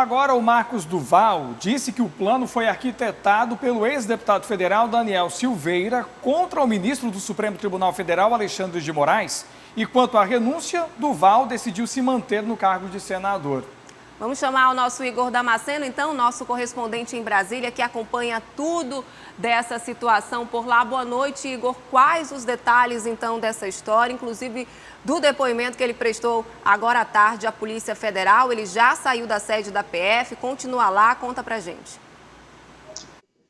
Agora, o Marcos Duval disse que o plano foi arquitetado pelo ex-deputado federal Daniel Silveira contra o ministro do Supremo Tribunal Federal, Alexandre de Moraes. E quanto à renúncia, Duval decidiu se manter no cargo de senador. Vamos chamar o nosso Igor Damasceno, então, nosso correspondente em Brasília, que acompanha tudo dessa situação por lá. Boa noite, Igor. Quais os detalhes, então, dessa história, inclusive do depoimento que ele prestou agora à tarde à Polícia Federal? Ele já saiu da sede da PF, continua lá, conta pra gente.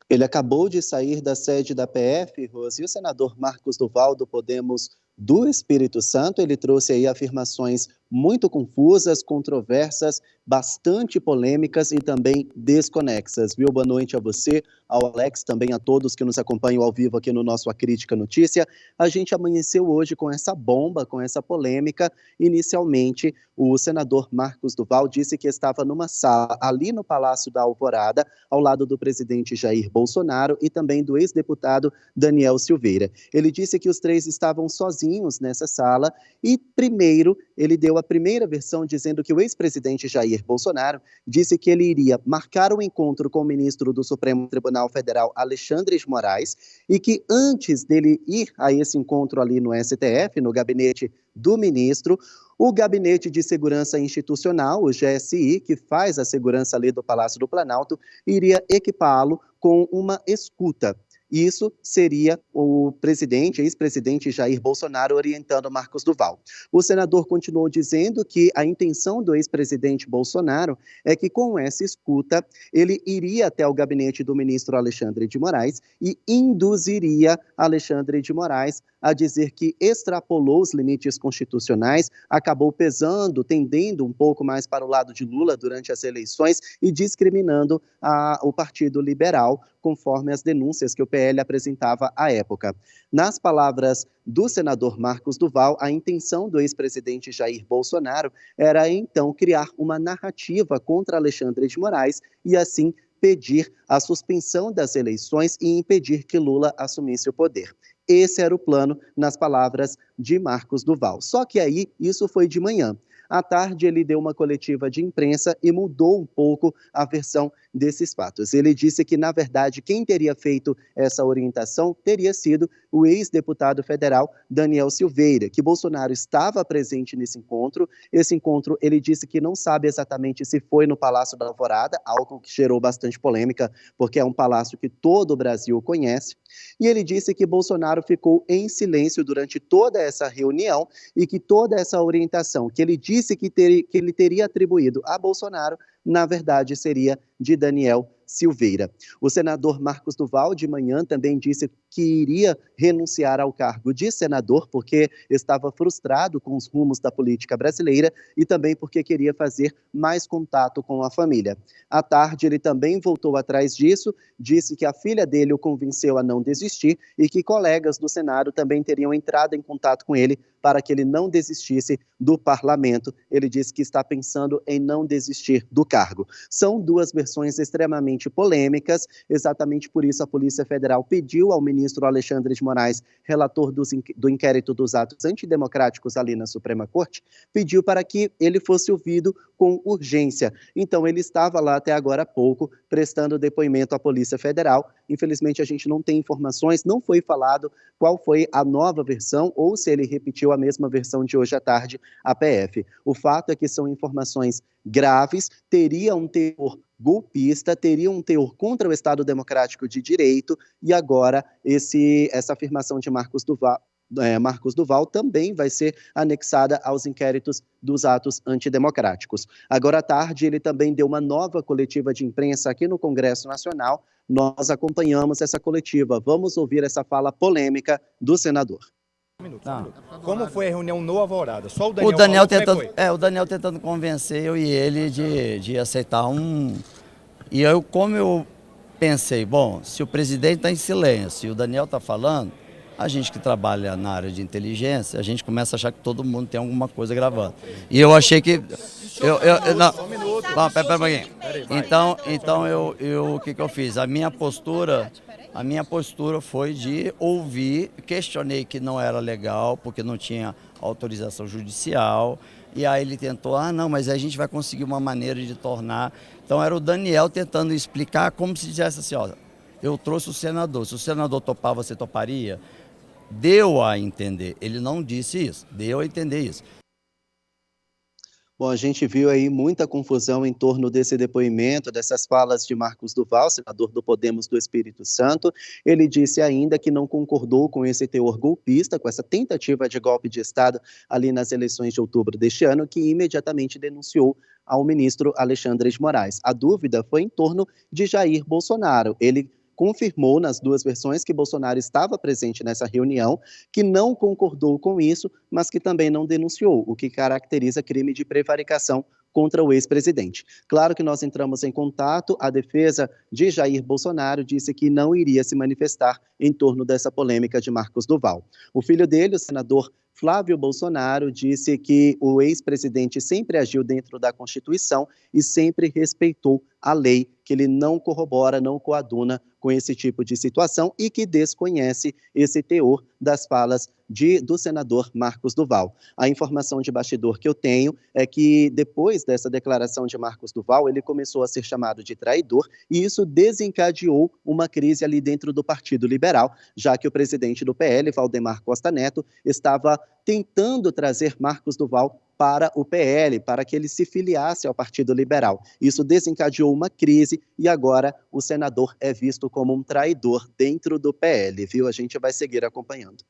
Ele acabou de sair da sede da PF, Rose, e o senador Marcos Duval, do Podemos do Espírito Santo, ele trouxe aí afirmações muito confusas, controversas, bastante polêmicas e também desconexas. Viu? Boa noite a você, ao Alex, também a todos que nos acompanham ao vivo aqui no nosso A Crítica Notícia. A gente amanheceu hoje com essa bomba, com essa polêmica. Inicialmente, o senador Marcos Duval disse que estava numa sala ali no Palácio da Alvorada, ao lado do presidente Jair Bolsonaro e também do ex-deputado Daniel Silveira. Ele disse que os três estavam sozinhos nessa sala e, primeiro, ele deu a primeira versão dizendo que o ex-presidente Jair Bolsonaro disse que ele iria marcar um encontro com o ministro do Supremo Tribunal Federal, Alexandre de Moraes, e que antes dele ir a esse encontro ali no STF, no gabinete do ministro, o Gabinete de Segurança Institucional, o GSI, que faz a segurança ali do Palácio do Planalto, iria equipá-lo com uma escuta. Isso seria o ex-presidente Jair Bolsonaro orientando Marcos Duval. O senador continuou dizendo que a intenção do ex-presidente Bolsonaro é que com essa escuta ele iria até o gabinete do ministro Alexandre de Moraes e induziria Alexandre de Moraes a dizer que extrapolou os limites constitucionais, acabou pesando, tendendo um pouco mais para o lado de Lula durante as eleições e discriminando o Partido Liberal, conforme as denúncias que o PL apresentava à época. Nas palavras do senador Marcos Duval, a intenção do ex-presidente Jair Bolsonaro era, então, criar uma narrativa contra Alexandre de Moraes e, assim, pedir a suspensão das eleições e impedir que Lula assumisse o poder. Esse era o plano, nas palavras de Marcos Duval. Só que aí, isso foi de manhã. À tarde, ele deu uma coletiva de imprensa e mudou um pouco a versão desses fatos. Ele disse que, na verdade, quem teria feito essa orientação teria sido o ex-deputado federal Daniel Silveira, que Bolsonaro estava presente nesse encontro. Esse encontro, ele disse que não sabe exatamente se foi no Palácio da Alvorada, algo que gerou bastante polêmica, porque é um palácio que todo o Brasil conhece. E ele disse que Bolsonaro ficou em silêncio durante toda essa reunião e que toda essa orientação que ele disse que ele teria atribuído a Bolsonaro, na verdade, seria de Daniel Silveira. O senador Marcos Duval, de manhã, também disse que iria renunciar ao cargo de senador porque estava frustrado com os rumos da política brasileira e também porque queria fazer mais contato com a família. À tarde, ele também voltou atrás disso, disse que a filha dele o convenceu a não desistir e que colegas do Senado também teriam entrado em contato com ele para que ele não desistisse do parlamento. Ele disse que está pensando em não desistir do cargo. São duas versões extremamente polêmicas, exatamente por isso a Polícia Federal pediu ao ministro Alexandre de Moraes, relator do inquérito dos atos antidemocráticos ali na Suprema Corte, pediu para que ele fosse ouvido com urgência. Então ele estava lá até agora há pouco, prestando depoimento à Polícia Federal. Infelizmente a gente não tem informações, não foi falado qual foi a nova versão ou se ele repetiu a mesma versão de hoje à tarde à PF. O fato é que são informações graves, teria um teor golpista, teria um teor contra o Estado Democrático de Direito e agora essa afirmação de Marcos Duval também vai ser anexada aos inquéritos dos atos antidemocráticos. Agora à tarde, ele também deu uma nova coletiva de imprensa aqui no Congresso Nacional. Nós acompanhamos essa coletiva. Vamos ouvir essa fala polêmica do senador. Como foi a reunião no Alvorada? Só o Daniel o Daniel tentando convencer eu e ele de aceitar E como eu pensei, bom, se o presidente está em silêncio e o Daniel está falando, a gente que trabalha na área de inteligência, a gente começa a achar que todo mundo tem alguma coisa gravando. E eu achei que... Não, pera um pouquinho. Então o que eu fiz? A minha postura foi de ouvir, questionei que não era legal, porque não tinha autorização judicial, e aí ele tentou, não, mas a gente vai conseguir uma maneira de tornar. Então era o Daniel tentando explicar como se dissesse assim, ó, eu trouxe o senador, se o senador topar, você toparia? Deu a entender, ele não disse isso, deu a entender isso. Bom, a gente viu aí muita confusão em torno desse depoimento, dessas falas de Marcos Duval, senador do Podemos do Espírito Santo. Ele disse ainda que não concordou com esse teor golpista, com essa tentativa de golpe de Estado ali nas eleições de outubro deste ano, que imediatamente denunciou ao ministro Alexandre de Moraes. A dúvida foi em torno de Jair Bolsonaro. Ele confirmou nas duas versões que Bolsonaro estava presente nessa reunião, que não concordou com isso, mas que também não denunciou, o que caracteriza crime de prevaricação contra o ex-presidente. Claro que nós entramos em contato, a defesa de Jair Bolsonaro disse que não iria se manifestar em torno dessa polêmica de Marcos Duval. O filho dele, o senador Flávio Bolsonaro, disse que o ex-presidente sempre agiu dentro da Constituição e sempre respeitou a lei, que ele não corrobora, não coaduna com esse tipo de situação e que desconhece esse teor das falas do senador Marcos Duval. A informação de bastidor que eu tenho é que depois dessa declaração de Marcos Duval, ele começou a ser chamado de traidor e isso desencadeou uma crise ali dentro do Partido Liberal, já que o presidente do PL, Valdemar Costa Neto, estava tentando trazer Marcos Duval para o PL, para que ele se filiasse ao Partido Liberal. Isso desencadeou uma crise e agora o senador é visto como um traidor dentro do PL, viu? A gente vai seguir acompanhando.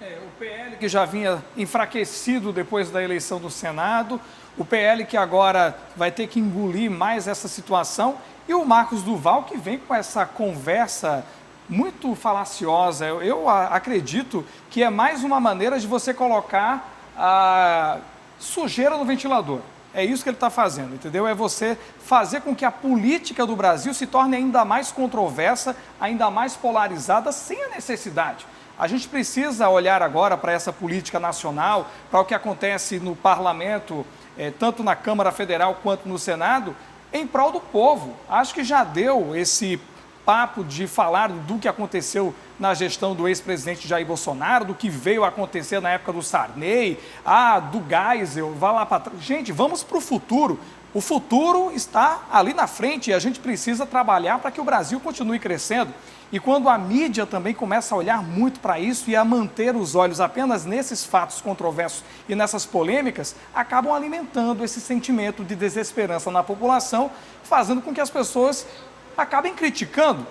O PL que já vinha enfraquecido depois da eleição do Senado, o PL que agora vai ter que engolir mais essa situação e o Marcos Duval que vem com essa conversa muito falaciosa. Eu acredito que é mais uma maneira de você colocar a sujeira no ventilador. É isso que ele está fazendo, entendeu? É você fazer com que a política do Brasil se torne ainda mais controversa, ainda mais polarizada, sem a necessidade. A gente precisa olhar agora para essa política nacional, para o que acontece no parlamento, tanto na Câmara Federal quanto no Senado, em prol do povo. Acho que já deu esse papo de falar do que aconteceu na gestão do ex-presidente Jair Bolsonaro, do que veio a acontecer na época do Sarney, do Geisel, vai lá para trás. Gente, vamos para o futuro. O futuro está ali na frente e a gente precisa trabalhar para que o Brasil continue crescendo. E quando a mídia também começa a olhar muito para isso e a manter os olhos apenas nesses fatos controversos e nessas polêmicas, acabam alimentando esse sentimento de desesperança na população, fazendo com que as pessoas acabem criticando,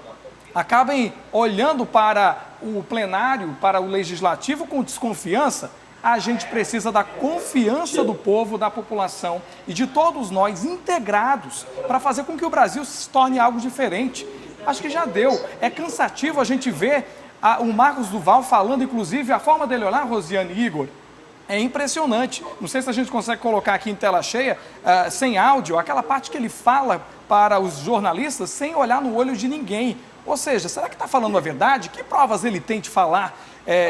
acabem olhando para o plenário, para o legislativo com desconfiança. A gente precisa da confiança do povo, da população e de todos nós integrados para fazer com que o Brasil se torne algo diferente. Acho que já deu. É cansativo a gente ver o Marcos Duval falando, inclusive, a forma dele olhar, Rosiane e Igor, é impressionante. Não sei se a gente consegue colocar aqui em tela cheia, sem áudio, aquela parte que ele fala para os jornalistas sem olhar no olho de ninguém. Ou seja, será que está falando a verdade? Que provas ele tem de falar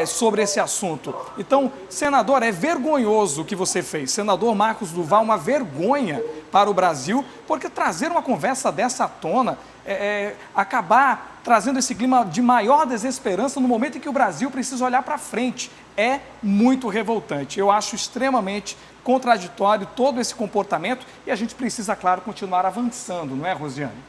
sobre esse assunto? Então, senador, é vergonhoso o que você fez. Senador Marcos Duval, uma vergonha para o Brasil, porque trazer uma conversa dessa à tona, acabar trazendo esse clima de maior desesperança no momento em que o Brasil precisa olhar para frente, é muito revoltante. Eu acho extremamente contraditório todo esse comportamento e a gente precisa, claro, continuar avançando, não é, Rosiane?